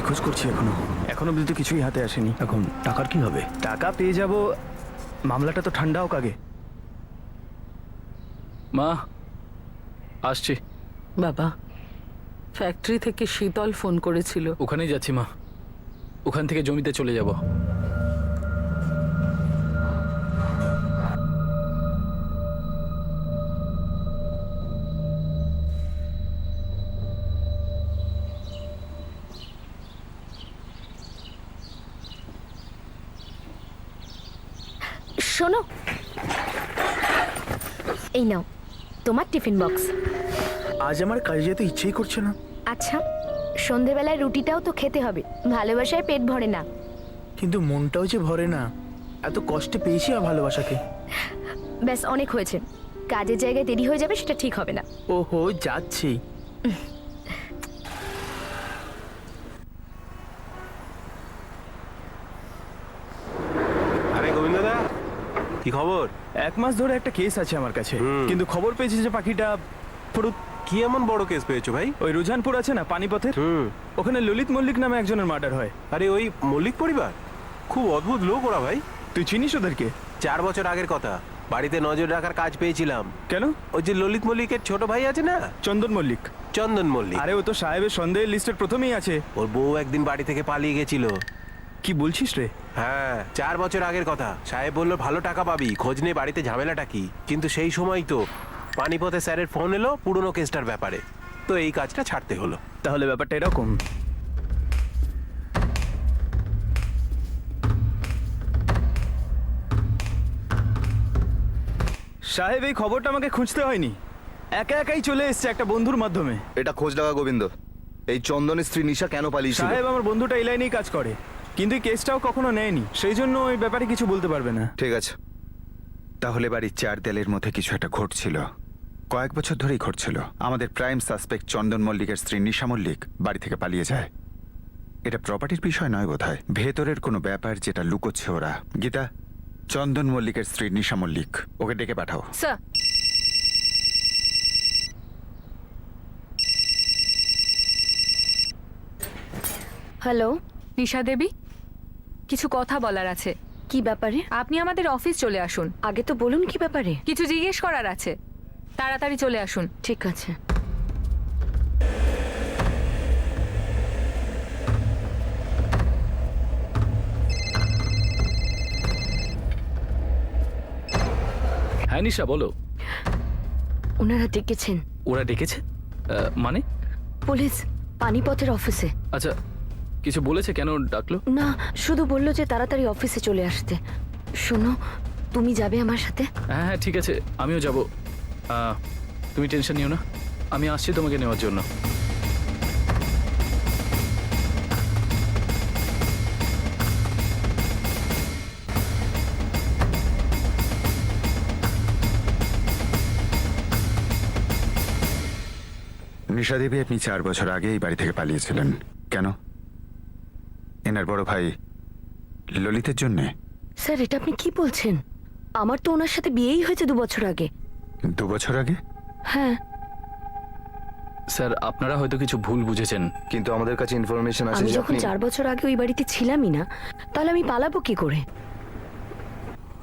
খোঁজ করছি এখনো অব্দি তো কিছুই হাতে আসেনি। এখন টাকার কি হবে? টাকা পেয়ে যাব, মামলাটা তো ঠান্ডা হোক আগে। মা আসছি। বাবা, ফ্যাক্টরি থেকে শীতল ফোন করেছিল। ওখানেই যাচ্ছি মা, ওখান থেকে জমিতে চলে যাব। শোনো, এই নাও তোমার টিফিন বক্স। আজ আমার কাজে যেতে ইচ্ছেই করছে না। আচ্ছা, সন্ধেবেলায় রুটিটাও তো খেতে হবে, ভালোবাসায় পেট ভরে না। কিন্তু মনটাও যে ভরে না, এত কষ্টে পেয়েছি আর ভালোবাসাকে। ব্যাস অনেক হয়েছে, কাজের জায়গায় দেরি হয়ে যাবে, সেটা ঠিক হবে না। ওহো, যাচ্ছি। আরে গোবিন্দদা, কি খবর? 1 মাস ধরে একটা কেস আছে আমার কাছে, কিন্তু খবর পেয়েছি যে পাখিটা পুরো। কি এমন বড় কেস পেয়েছো ভাই? ওই রুঝানপুর আছে না পানিপথের, ওখানে ললিত মল্লিক নামে একজনের মার্ডার হয়। আরে ওই মল্লিক পরিবার, খুব অদ্ভুত লোক ওরা ভাই। তুই চিনিস ওদেরকে? 4 বছর আগের কথা, বাড়িতে নজর রাখার কাজ পেয়েছিলাম। কেন? ওই যে ললিত মল্লিকের ছোট ভাই আছে না, চন্দন মল্লিক। চন্দন মল্লিক। আরে ও তো সাহেবের সন্দেহের লিস্টের প্রথমেই আছে। ওর বউ একদিন বাড়ি থেকে পালিয়ে গেছিল। কি বলছিস রে? হ্যাঁ, 4 বছর আগের কথা। সাহেব বললো ভালো টাকা পাবি, খোঁজ নে বাড়িতে ঝামেলাটা কি। কিন্তু সেই সময় তো পানিপথে স্যারের ফোন এলো পুরনো কেসটার ব্যাপারে, তো এই কাজটা ছাড়তে হলো। তাহলে ব্যাপারটা এরকম। সাহেব, এই খবরটা আমাকে খুঁজতে হয়নি, একা একাই চলে এসেছে একটা বন্ধুর মাধ্যমে। এটা খোঁজ লাগা গোবিন্দ, এই চন্দনের স্ত্রী নিশা কেন পালিয়েছিল? সাহেব, আমার বন্ধুটা এই লাইনেই কাজ করে, কিন্তু এই কেসটাও কখনো নেয়নি, সেই জন্য ওই ব্যাপারে কিছু বলতে পারবে না। ঠিক আছে, তাহলে বাড়ির 4 দেয়ালের মধ্যে কিছু একটা ঘটছিল, কয়েক বছর ধরেই ঘটছিল। আমাদের প্রাইম সাসপেক্ট চন্দন মল্লিকের স্ত্রী নিশা মল্লিক বাড়ি থেকে পালিয়ে যায়। এটা প্রপার্টির বিষয় নয় বোধহয়, ভেতরের কোনো ব্যাপার যেটা লুকোচ্ছে ওরা। গীতা, চন্দন মল্লিকের স্ত্রী নিশা মল্লিক, ওকে ডেকে পাঠাও। স্যার, হ্যালো, নিশা দেবী, কিছু কথা বলার আছে। কি ব্যাপারে? আপনি আমাদের অফিস চলে আসুন, আগে তো বলুন কি ব্যাপারে। কিছু জিজ্ঞেস করার আছে, তাড়াতাড়ি চলে আসুন। ঠিক আছে। হ্যাঁ নিশা, বলো। ওনারা ডেকেছেন। ওরা ডেকেছে? মানে? পুলিশ পানিপথের অফিসে। আচ্ছা, কিছু বলেছে? কেন ডাকলো? না, শুধু বললো যে তাড়াতাড়ি অফিসে চলে আসতে। শোনো, তুমি যাবে আমার সাথে? হ্যাঁ হ্যাঁ, ঠিক আছে, আমিও যাব। তুমি টেনশন নিও না, আমি আসছি তোমাকে নেওয়ার জন্য। নিশা দেবী, আপনি 4 বছর আগে এই বাড়ি থেকে পালিয়েছিলেন কেন? এনার বড় ভাই ললিতের জন্যে? স্যার, এটা আপনি কি বলছেন? আমার তো ওনার সাথে বিয়েই হয়েছে 2 বছর আগে। 2 বছর আগে? হ্যাঁ। স্যার, আপনারা হয়তো কিছু ভুল বুঝেছেন। কিন্তু আমাদের কাছে ইনফরমেশন আছে আমি যে যখন 4 বছর আগে ওই বাড়িতে ছিলামই না, তাহলে আমি পালাবো কি করে?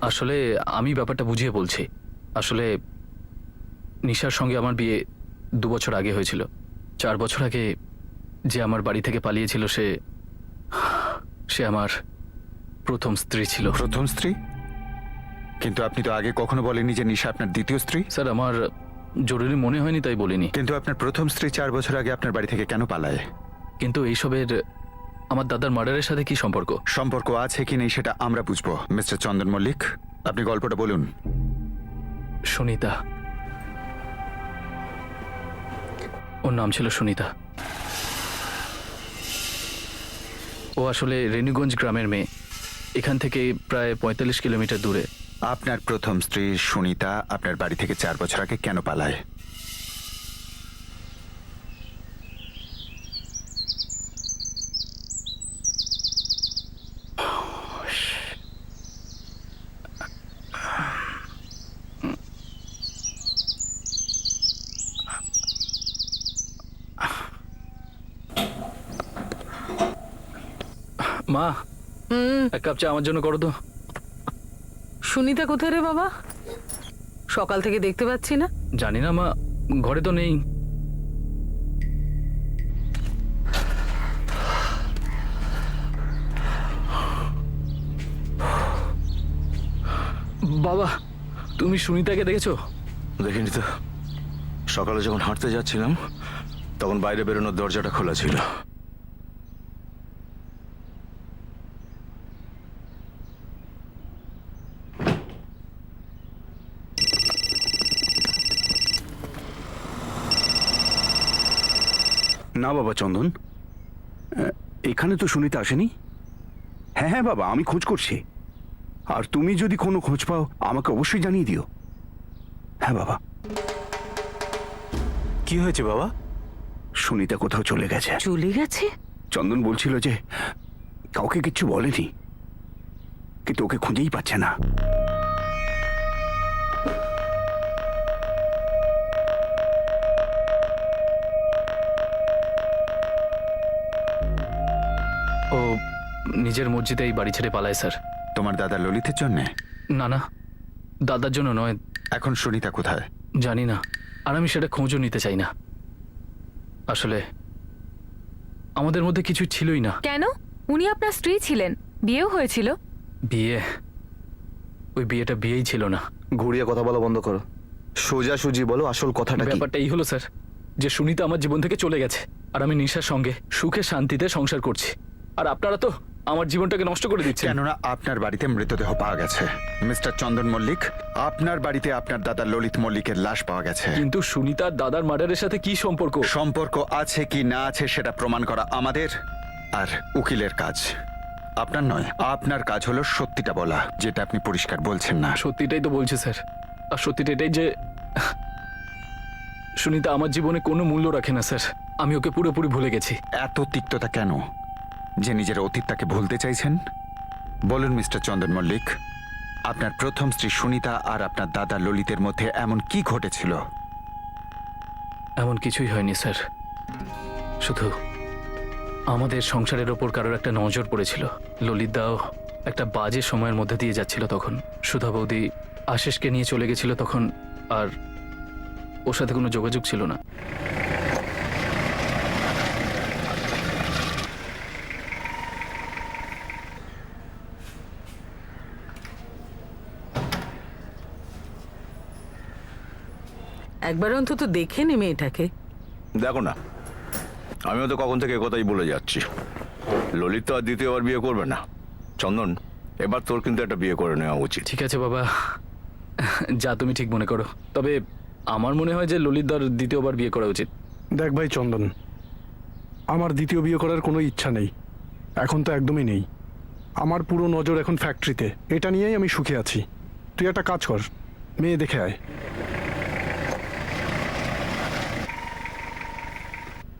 আসলে আমি ব্যাপারটা বুঝিয়ে বলছি। আসলে নিশার সঙ্গে আমার বিয়ে 2 বছর আগে হয়েছিল। 4 বছর আগে যে আমার বাড়ি থেকে পালিয়েছিল সে আমার প্রথম স্ত্রী ছিল। প্রথম স্ত্রী? কিন্তু আপনি তো আগে কখনো বলেননি যে নিশা আপনার দ্বিতীয় স্ত্রী। স্যার, আমার জরুরি মনে হয়নি তাই বলিনি। কিন্তু আপনার প্রথম স্ত্রী 4 বছর আগে আপনার বাড়ি থেকে কেন পালায়? কিন্তু এইসবের আমার দাদার মার্ডারের সাথে কি সম্পর্ক? সম্পর্ক আছে কি নেই সেটা আমরা বুঝবো। মিস্টার চন্দন মল্লিক, আপনি গল্পটা বলুন। সুনিতা, ওর নাম ছিল সুনিতা। ও আসলে রেণুগঞ্জ গ্রামের মেয়ে, এখান থেকে প্রায় 45 কিলোমিটার দূরে। আপনার প্রথম স্ত্রী সুনিতা আপনার বাড়ি থেকে 4 বছর আগে কেন পালায়? মা, এক কাপ চা আমার জন্য করো তো। সুনিতা কোথায় রে বাবা? সকাল থেকে দেখতে পাচ্ছি না। জানি না মা, ঘরে তো নেই। বাবা, তুমি সুনিতাকে দেখেছো? দেখিনি তো। সকালে যখন হাঁটতে যাচ্ছিলাম তখন বাইরে বেরোনোর দরজাটা খোলা ছিল। না বাবা চন্দন, এখানে তো সুনিতা আসেনি। হ্যাঁ হ্যাঁ বাবা, আমি খোঁজ করছি। আর তুমি যদি কোনো খোঁজ পাও আমাকে অবশ্যই জানিয়ে দিও। হ্যাঁ বাবা। কি হয়েছে বাবা? সুনিতা কোথাও চলে গেছে। চলে গেছে? চন্দন বলছিল যে কাউকে কিচ্ছু বলেনি, কিন্তু ওকে খুঁজেই পাচ্ছে না। ও নিজের মসজিদেই বাড়ি ছেড়ে পালায় স্যার। তোমার দাদা ললিতের জন্যে? না না, দাদার জন্য নয়। এখন সুনিতা কোথায়? জানি না, আর আমি সেটা খোঁজও নিতে চাই না। আসলে আমাদের মধ্যে কিছু ছিলই না। কেন? উনি আপনার স্ত্রী ছিলেন, বিয়েও হয়েছিল। বিয়ে? ওই বিয়েটা বিয়েই ছিল না। ঘুরিয়ে কথা বলা বন্ধ করো, সোজা সুজি বলো আসল কথাটা কি। ব্যাপারটা এই হলো স্যার, যে সুনিতা আমার জীবন থেকে চলে গেছে, আর আমি নিশার সঙ্গে সুখে শান্তিতে সংসার করছি। আর আপনারা তো আমার জীবনটাকে নষ্ট করে দিচ্ছেন। কেননা আপনার বাড়িতে মৃতদেহ পাওয়া গেছে মিস্টার চন্দন মল্লিক। আপনার বাড়িতে আপনার দাদা ললিত মল্লিকের লাশ পাওয়া গেছে। কিন্তু সুনিতার দাদার মার্ডারের সাথে কি সম্পর্ক? সম্পর্ক আছে কি না আছে সেটা প্রমাণ করা আমাদের আর উকিলের কাজ, আপনার নয়। আপনার কাজ হলো সত্যিটা বলা, যেটা আপনি পরিষ্কার বলছেন না। সত্যিটাই তো বলছি স্যার। আর সত্যিটা এটাই যে সুনিতা আমার জীবনে কোনো মূল্য রাখে না স্যার। আমি ওকে পুরোপুরি ভুলে গেছি। এত তিক্ততা কেন যে নিজের অতীতটাকে ভুলতে চাইছেন? বলুন মিস্টার চন্দন মল্লিক, আপনার প্রথম স্ত্রী সুনিতা আর আপনার দাদা ললিতের মধ্যে এমন কি ঘটেছিল? এমন কিছুই হয়নি স্যার, শুধু আমাদের সংসারের ওপর কারোর একটা নজর পড়েছিল। ললিত দাও একটা বাজে সময়ের মধ্যে দিয়ে যাচ্ছিল তখন। সুধা বৌদি আশিসকে নিয়ে চলে গেছিল তখন, আর ওর সাথে কোনো যোগাযোগ ছিল না। একবার অন্তত দেখে নে মেয়েটাকে। দেখো না, আমিও তো কখন থেকে কথাই বলে যাচ্ছি, ললিত তো আর দ্বিতীয়বার বিয়ে করবে না। চন্দন, এবার তোর কিন্তু একটা বিয়ে করে নেওয়া উচিত। ঠিক আছে বাবা, যা তুমি ঠিক মনে করো। তবে আমার মনে হয় যে ললিতদার দ্বিতীয়বার বিয়ে করা উচিত। দেখ ভাই চন্দন, আমার দ্বিতীয় বিয়ে করার কোনো ইচ্ছা নেই, এখন তো একদমই নেই। আমার পুরো নজর এখন ফ্যাক্টরিতে, এটা নিয়েই আমি সুখে আছি। তুই একটা কাজ কর, মেয়ে দেখে আয়।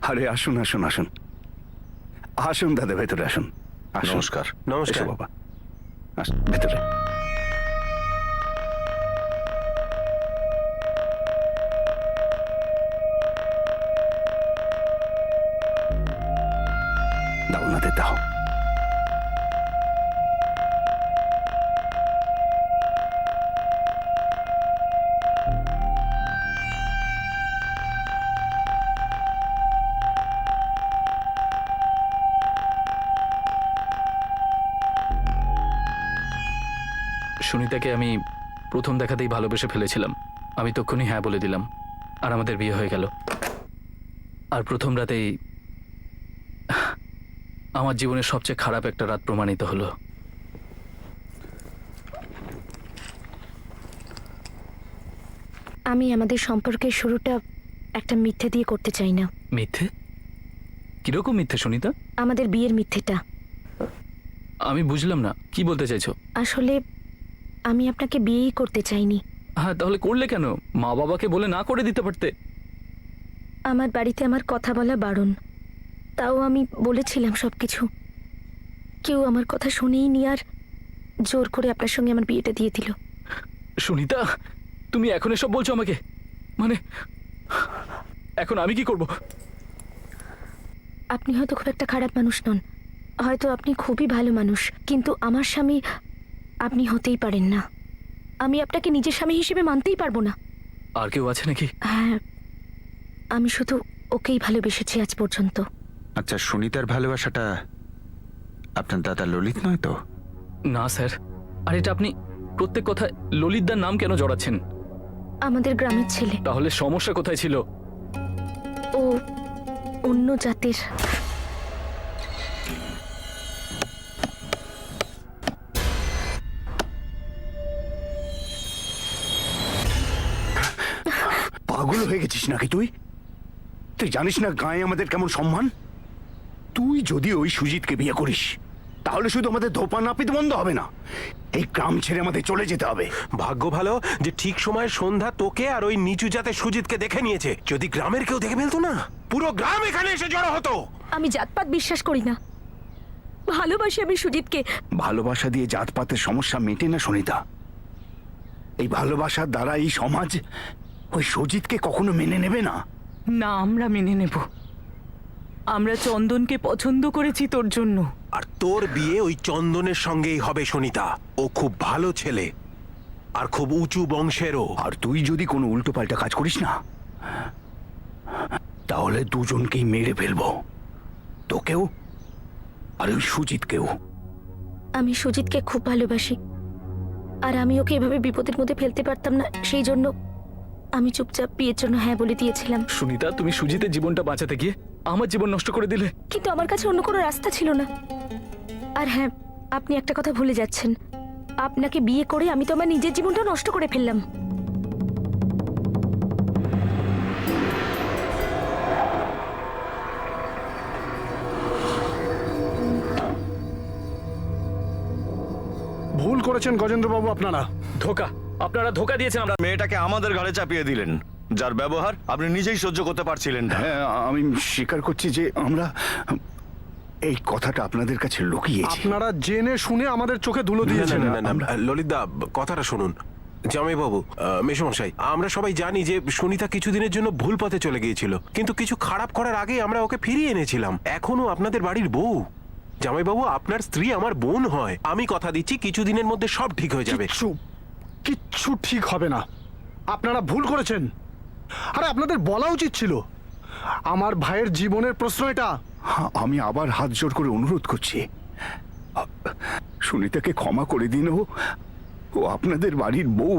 আরে আসুন আসুন আসুন আসুন দাদা, ভেতরে আসুন। আসুন। নমস্কার। নমস্কার। এসো বাবা, আসুন ভেতরে। দাও ওনাদের দাও। সুনিতাকে আমি প্রথম দেখাতেই ভালোবেসে ফেলেছিলাম। আমি তখনই হ্যাঁ বলে দিলাম, আর আমাদের বিয়ে হয়ে গেল। আর প্রথম রাতেই আমার জীবনের সবচেয়ে খারাপ একটা রাত প্রমাণিত হলো। আমি আমাদের সম্পর্কের শুরুটা একটা মিথ্যে দিয়ে করতে চাই না। মিথ্যে? কিরকম মিথ্যে সুনিতা? আমাদের বিয়ের মিথ্যেটা। আমি বুঝলাম না, কি বলতে চাইছো? আসলে আমি আপনাকে বিয়েই করতে চাইনি। হ্যাঁ, তাহলে করলে কেন? মা বাবাকে বলে না করে দিতে পারতে। আমার বাড়িতে আমার কথা বলা বারণ, তাও আমি বলেছিলাম সবকিছু। কেউ আমার কথা শুনেইনি, আর জোর করে আপনার সঙ্গে আমার বিয়েটা দিয়ে দিল। সুনিতা, তুমি এখন এসব বলছো আমাকে? মানে এখন আমি কি করব? আপনি হয়তো খুব একটা খারাপ মানুষ নন, হয়তো আপনি খুবই ভালো মানুষ, কিন্তু আমার স্বামী আপনি হতেই পারেন না। আমি আপনাকে নিজের স্বামী হিসেবে মানতেই পারবো না। আর কেউ আছে নাকি? হ্যাঁ, আমি শুধু ওকেই ভালোবেসেছি আজ পর্যন্ত। আচ্ছা, সুনিতার ভালোবাসাটা আপনার দাদা ললিত নয় তো? না স্যার। আর এটা আপনি প্রত্যেক কথায় ললিতদার নাম কেন জড়াচ্ছেন? আমাদের গ্রামের ছেলে, তাহলে সমস্যা কোথায় ছিল? ও অন্য জাতের। পাগল হয়ে গেছিস নাকি তুই? তুই জানিস না গায়ে আমাদের কেমন সম্মান? তুই যদি ওই সুজিতকে বিয়ে করিস তাহলে শুধু আমাদের ধোপা নাপিত বন্ধ হবে না, এই গ্রাম ছেড়ে আমাদের চলে যেতে হবে। ভাগ্য ভালো যে ঠিক সময় সন্ধ্যা তোকে আর ওই নিচু জাতের সুজিতকে দেখে নিয়েছে। যদি গ্রামের কেউ দেখে ফেলতো না, পুরো গ্রাম এখানে এসে জড়ো হতো। আমি জাতপাত বিশ্বাস করি না, ভালোবাসি আমি সুজিতকে। ভালোবাসা দিয়ে জাতপাতের সমস্যা মেটে না সুনিতা। এই ভালোবাসার দ্বারা এই সমাজ ওই সুজিতকে কখনো মেনে নেবে না। না, আমরা মেনে নেব। আমরা চন্দনকে পছন্দ করেছি তোর জন্য। আর তোর বিয়ে ওই চন্দনের সঙ্গেই হবে সুনিতা। ও খুব ভালো ছেলে আর খুব উঁচু বংশেরও। আর তুই যদি কোনো উল্টো পাল্টা কাজ করিস না, তাহলে দুজনকেই মেরে ফেলবো, তোকেও আর ওই সুজিতকেও। আমি সুজিতকে খুব ভালোবাসি, আর আমি ওকে এভাবে বিপদের মধ্যে ফেলতে পারতাম না। সেই জন্য আমি চুপচাপ বিয়ের জন্য হ্যাঁ বলে দিয়েছিলাম। সুনিতা, তুমি সুজিতের জীবনটা বাঁচাতে গিয়ে আমার জীবন নষ্ট করে দিলে। কিন্তু আমার কাছে অন্য কোনো রাস্তা ছিল না। আর হ্যাঁ, আপনি একটা কথা ভুলে যাচ্ছেন, আপনাকে বিয়ে করে আমি তো আমার নিজের জীবনটা নষ্ট করে ফেললাম। ভুল করেছেন গজেন্দ্রবাবু আপনারা। ধোকা, আপনারা ধোকা দিয়েছেন। আমরা মেয়েটাকে আমাদের ঘাড়ে চাপিয়ে দিলেন, যার ব্যবহার আপনি নিজেই সহ্য করতে পারছিলেন না। হ্যাঁ, আমি স্বীকার করছি যে আমরা এই কথাটা আপনাদের কাছে লুকিয়েছি। আপনারা জেনে শুনে আমাদের চোখে ধুলো না, দিয়েছেন। না, না, না, ললিতদা, কথাটা শুনুন। জামাইবাবু, মেসোমশাই, আমরা সবাই জানি যে সুনিতা কিছুদিনের জন্য ভুল পথে চলে গিয়েছিল, কিন্তু কিছু খারাপ করার আগে আমরা ওকে ফিরিয়ে এনেছিলাম। এখনো আপনাদের বাড়ির বউ। জামাইবাবু, আপনার স্ত্রী আমার বোন হয়। আমি কথা দিচ্ছি কিছুদিনের মধ্যে সব ঠিক হয়ে যাবে। কিচ্ছু ঠিক হবে না। আপনারা ভুল করেছেন। আরে আপনাদের বলা উচিত ছিল। আমার ভাইয়ের জীবনের প্রশ্ন এটা। আমি আবার হাত জোর করে অনুরোধ করছি, সুনিতাকে ক্ষমা করে দিন। ও আপনাদের বাড়ির বউ,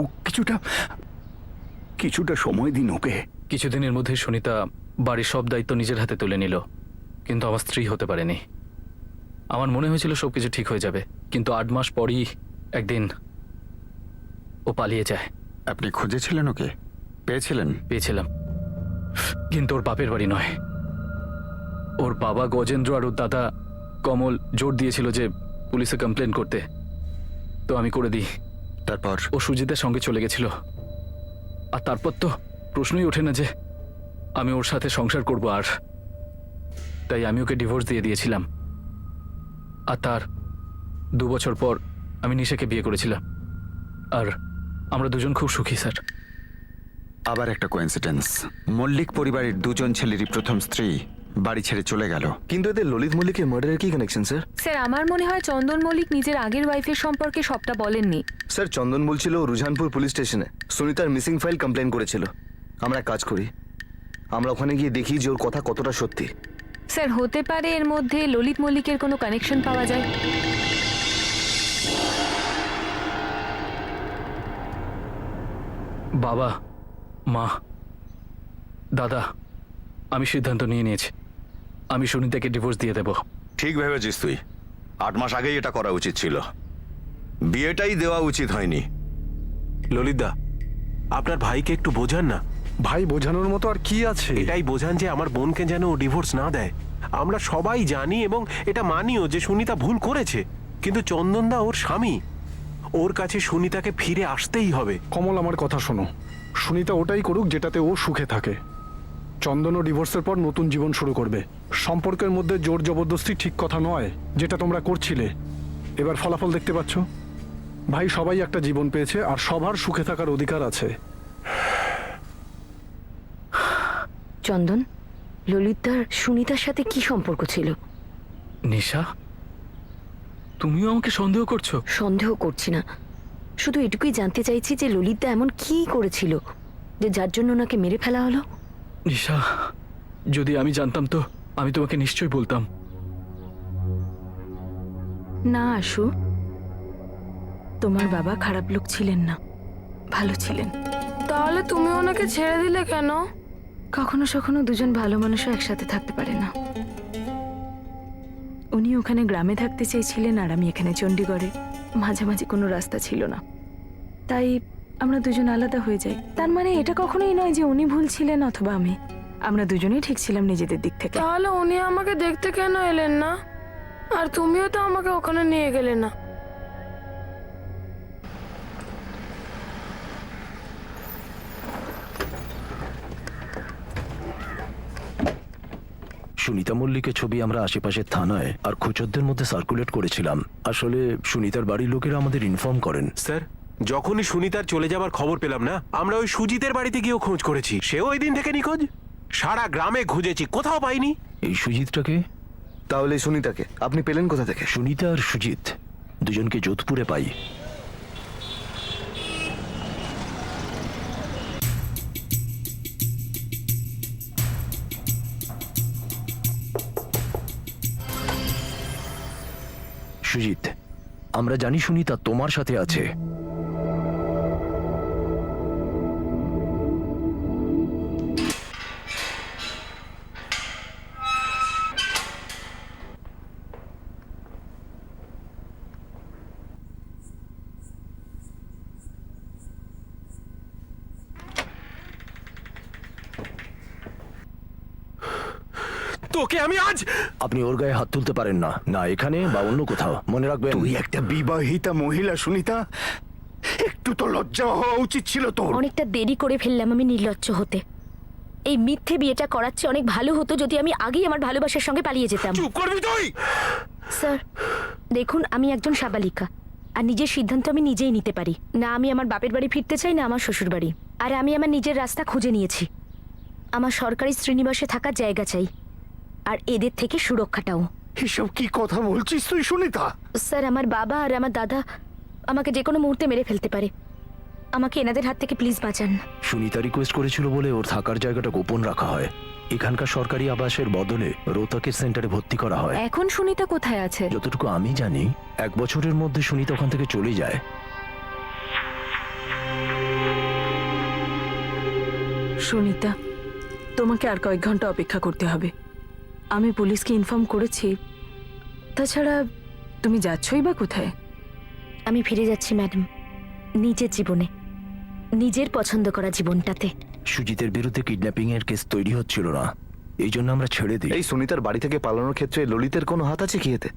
কিছুটা সময় দিন ওকে। কিছুদিনের মধ্যে সুনিতা বাড়ির সব দায়িত্ব নিজের হাতে তুলে নিল, কিন্তু আমার স্ত্রী হতে পারেনি। আমার মনে হয়েছিল সবকিছু ঠিক হয়ে যাবে, কিন্তু 8 মাস পরই একদিন ও পালিয়ে যায়। আপনি খুঁজেছিলেন ওকে? পেয়েছিলেন? পেয়েছিলাম, কিন্তু ওর বাপের বাড়ি নয়। ওর বাবা গজেন্দ্র আর ওর দাদা কমল জোর দিয়েছিল যে পুলিশে কমপ্লেন করতে, তো আমি করে দিই। তারপর? ও সুজিতের সঙ্গে চলে গেছিল, আর তারপর তো প্রশ্নই ওঠে না যে আমি ওর সাথে সংসার করব। আর তাই আমি ওকে ডিভোর্স দিয়ে দিয়েছিলাম। আর তার 2 বছর পর আমি নিশাকে বিয়ে করেছিলাম, আর আমরা দুজন খুব সুখী স্যার। আবার একটা কোইন্সিডেন্স, মল্লিক পরিবারের 2 জন ছেলেরই প্রথম স্ত্রী বাড়ি ছেড়ে চলে গেল। কিন্তু এদের ললিত মল্লিকের মার্ডারের কি কানেকশন স্যার? স্যার, আমার মনে হয় চন্দন মল্লিক নিজের আগের ওয়াইফের সম্পর্কে সবটা বলেননি। স্যার, চন্দন বলছিল রুঝানপুর পুলিশ স্টেশনে সুনিতার মিসিং ফাইল কমপ্লেন করেছিল। আমরা এক কাজ করি, আমরা ওখানে গিয়ে দেখি যে ওর কথা কতটা সত্যি। স্যার, হতে পারে এর মধ্যে ললিত মল্লিকের কোনো কানেকশন পাওয়া যায়। বাবা, মা, দাদা, আমি সিদ্ধান্ত নিয়ে নিয়েছি, আমি সুনিতাকে ডিভোর্স দিয়ে দেব। ঠিক ভেবেছিস তুই। 8 মাস আগেই এটা করা উচিত ছিল, বিয়েটাই দেওয়া উচিত হয়নি। ললিতদা, আপনার ভাইকে একটু বোঝান না। ভাই বোঝানোর মতো আর কি আছে? এটাই বোঝান যে আমার বোনকে যেন ও ডিভোর্স না দেয়। আমরা সবাই জানি এবং এটা মানিও যে সুনিতা ভুল করেছে, কিন্তু চন্দনদা ওর স্বামী, ওর কাছে সুনিতাকে ফিরে আসতেই হবে। কমল, আমার কথা শোনো। সুনিতা ওটাই করুক যেটাতে ও সুখে থাকে। চন্দন ও ডিভোর্সের পর নতুন জীবন শুরু করবে। সম্পর্কের মধ্যে জোর জবরদস্তি ঠিক কথা নয়, যেটা তোমরা করছিলে। এবার ফলাফল দেখতে পাচ্ছ। ভাই, সবাই একটা জীবন পেয়েছে, আর সবার সুখে থাকার অধিকার আছে। চন্দন, ললিতদার সুনিতার সাথে কি সম্পর্ক ছিল? নিশা, তুমিও আমাকে সন্দেহ করছো? সন্দেহ করছি না, শুধু এটুকুই জানতে চাইছি যে ললিতা এমন কি করেছিল যে যার জন্য ওনাকে মেরে ফেলা হলো। নিশা, যদি আমি জানতাম তো আমি তোমাকে নিশ্চয়ই বলতাম। না আশু, তোমার বাবা খারাপ লোক ছিলেন না, ভালো ছিলেন। তাহলে তুমি ওনাকে ছেড়ে দিলে কেন? কখনো কখনো দুজন ভালো মানুষও একসাথে থাকতে পারে না। উনি ওখানে গ্রামে থাকতে চেয়েছিলেন আর আমি এখানে চণ্ডীগড়ে। মাঝামাঝি কোনো রাস্তা ছিল না, তাই আমরা দুজন আলাদা হয়ে যাই। তার মানে এটা কখনোই নয় যে উনি ভুল ছিলেন অথবা আমি। আমরা দুজনেই ঠিক ছিলাম নিজেদের দিক থেকে। তাহলে উনি আমাকে দেখতে কেন এলেন না? আর তুমিও তো আমাকে ওখানে নিয়ে গেলে না। সুনিতা মল্লিকের ছবি আমরা আশেপাশের থানায় আর খোঁচরদের মধ্যে সার্কুলেট করেছিলাম। আসলে সুনিতার বাড়ির লোকেরা আমাদের ইনফর্ম করেন। স্যার, যখনই সুনিতার চলে যাবার খবর পেলাম না, আমরা ওই সুজিতের বাড়িতে গিয়েও খোঁজ করেছি। সেও ওই দিন থেকে নিখোঁজ। সারা গ্রামে খুঁজেছি, কোথাও পাইনি। এই সুজিতটাকে? তাহলে সুনিতাকে আপনি পেলেন কোথা থেকে? সুনিতা আর সুজিত দুজনকে যোধপুরে পাই। সুজিত, আমরা জানি সুনিতা তোমার সাথে আছে। তোকে আমি আজ... আপনি ওর গায়ে হাত তুলতে পারেন না, না এখানে বা অন্য কোথাও, মনে রাখবেন। তুই একটা বিবাহিতা মহিলা সুনিতা, একটু তো লজ্জা হওয়া উচিত ছিল তোর। অনেকটা দেরি করে ফেললাম আমি নির্লজ্জ হতে। এই মিথ্যে বিয়েটা করার চেয়ে অনেক ভালো হতো যদি আমি আগেই আমার ভালোবাসার সঙ্গে পালিয়ে যেতাম। চুপ করবি তুই? স্যার দেখুন, আমি একজন সাবালিকা আর নিজের সিদ্ধান্ত আমি নিজেই নিতে পারি। না আমি আমার বাপের বাড়ি ফিরতে চাই, না আমার শ্বশুর বাড়ি। আর আমি আমার নিজের রাস্তা খুঁজে নিয়েছি। আমার সরকারি শ্রীনিবাসে থাকার জায়গা চাই, আর এদের থেকে সুরক্ষাটাও। এসব কি কথা বলছিস তুই সুনিতা? স্যার আমার বাবা আর আমার দাদা আমাকে যে কোনো মুহূর্তে মেরে ফেলতে পারে। আমাকে এনাদের হাত থেকে প্লিজ বাঁচান। সুনিতা রিকোয়েস্ট করেছিল বলে ওর থাকার জায়গাটা গোপন রাখা হয়। এখানকার সরকারি আবাসের বদলে রোহতকের সেন্টারে ভর্তি করা হয়। এখন সুনিতা কোথায় আছে? যতটুকু আমি জানি 1 বছরের মধ্যে সুনিতা ওখান থেকে চলে যায়। সুনিতা, তোমাকে আর কয়েক ঘন্টা অপেক্ষা করতে হবে। আমি পুলিশকে ইনফর্ম করেছি। তাছাড়া তুমি যাচ্ছই বা কোথায়? আমি ফিরে যাচ্ছি ম্যাডাম, নিজের জীবনে, নিজের পছন্দ করা জীবনটাতে। সুজিতের বিরুদ্ধে কিডন্যাপিং এর কেস তৈরি হচ্ছিল না, এই জন্য আমরা ছেড়ে দিই। এই সুনিতার বাড়ি থেকে পালানোর ক্ষেত্রে ললিতের কোনো হাত আছে কি এতে?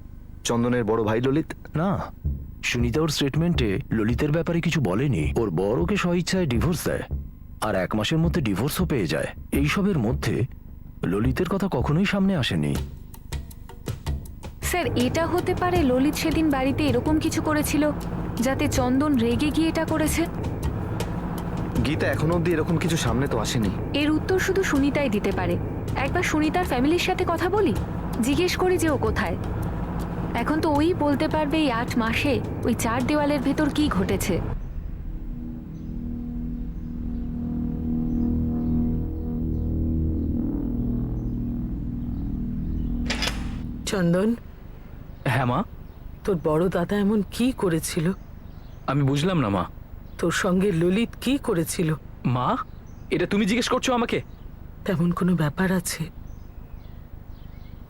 চন্দনের বড় ভাই ললিত? না, সুনিতা ওর স্টেটমেন্টে ললিতের ব্যাপারে কিছু বলেনি। ওর বর ওকে স্বইচ্ছায় ডিভোর্স দেয় আর 1 মাসের মধ্যে ডিভোর্সও পেয়ে যায়। এইসবের মধ্যে ললিতের কথা কখনোই সামনে আসেনি। স্যার, এটা হতে পারে ললিত সেদিন বাড়িতে এরকম কিছু করেছিল যাতে চন্দন রেগে গিয়ে এটা করেছে। গীতা এখনো অব্দি এরকম কিছু সামনে তো আসেনি। এর উত্তর শুধু সুনিতাই দিতে পারে। একবার সুনিতার ফ্যামিলির সাথে কথা বলি, জিজ্ঞেস করি যে ও কোথায়। এখন তো ওই বলতে পারবে এই 8 মাসে ওই 4 দেওয়ালের ভেতর কি ঘটেছে। চন্দন, হ্যাঁ মা? তোর বড় দাদা এমন কি করেছিল? আমি বুঝলাম না মা। তোর সঙ্গে ললিত কি করেছিল? মা, এটা তুমি জিজ্ঞেস করছো আমাকে? তেমন কোনো ব্যাপার আছে